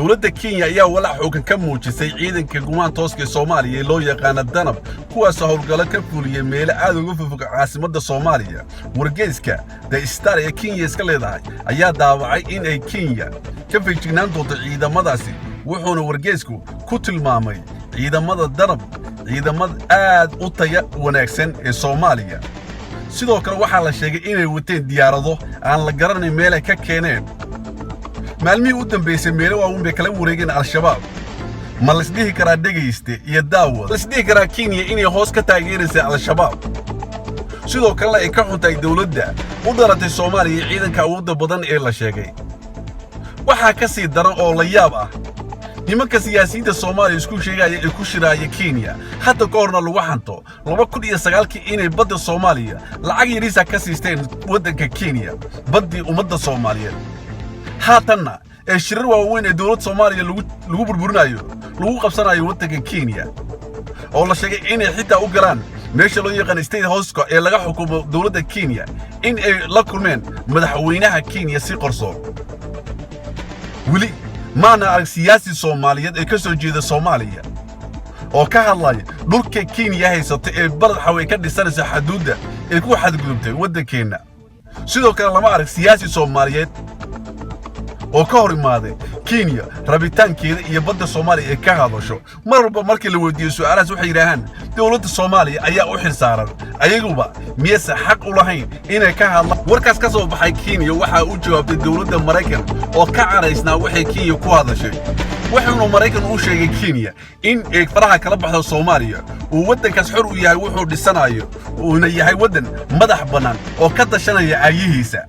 dowladda Kenya ayaa walaac xooggan ka muujisay ciidanka gumaan tooska Soomaaliya ee loo yaqaan danab kuwaas oo howlgalo ka fuliyay meel aad uga fog caasimadda Soomaaliya. Wargeyska The Star ee Kenya iska leedahay ayaa daawacay in ay Kenya ka feejignaan doonto ciidamadaasi, wuxuuna wargeysku ku tilmaamay ciidamada danab ciidamada aad u tayo wanaagsan ee Soomaaliya. sidoo kale waxaa la sheegay inay wateen diyaarado aan la garanayn meel ay ka keeneen. maalmihii u dambeysay meelo waaweyn bay kala wareegeen al-shabaab. ma la isdhihi karaa dhegayste iyo daawad la isdhihi karaa Kenya inay hoos ka taageeraysa al-shabaab, sidoo kale ay ka xuntay dowladda u dhalatay Soomaaliya ciidanka awoodda badan ee la sheegay. waxaa ka sii daran oo la yaab ah nimanka siyaasiyiinta Soomaaliya isku sheegaya ee ku shiraaya Kenya hadda ka horna lagu xanto 2009 inay badda Soomaaliya lacag yariisa ka siisteen waddanka Kenya baddii ummadda Soomaaliyeed. haatanna ee shirar waaweyn ee dowladda Soomaaliya lagu burburinayo lagu qabsanayo waddanka Kenya oo la sheegay inay xitaa u galaan meesha loo yaqaan State House ee laga xukumo dowladda Kenya in ay la kulmeen madaxweynaha Kenya si qarsoon. weli maana arag siyaasi Soomaaliyeed ee ka soo jeeda Soomaaliya oo ka hadlay dhulka Kenya haysata ee balad xaway ka dhisanaysa xuduudda ee ku xadgudubtay waddankeena. sidoo kale lama arag siyaasi Soomaaliyeed oo ka hor imaaday Kenya rabitaankeeda iyo badda Soomaaliya ee ka hadasho. mar walba markii la weydiiyo su'aalahaas waxay yiraahdaan dowladda Soomaaliya ayaa u xilsaaran, ayaguba miyaysan xaq u lahayn inay ka hadlaan. warkaas ka soo baxay Kenya waxa uu jawaabtay dowladda Mareykan oo ka caraysnaa waxay Kenya ku hadashay. wuxuuna Mareykan u sheegay Kenya in ay faraha kala baxdo Soomaaliya uu waddankaas xor u yahay wuxuu dhisanayo uuna yahay waddan madax bannaan oo ka tashanaya aayihiisa.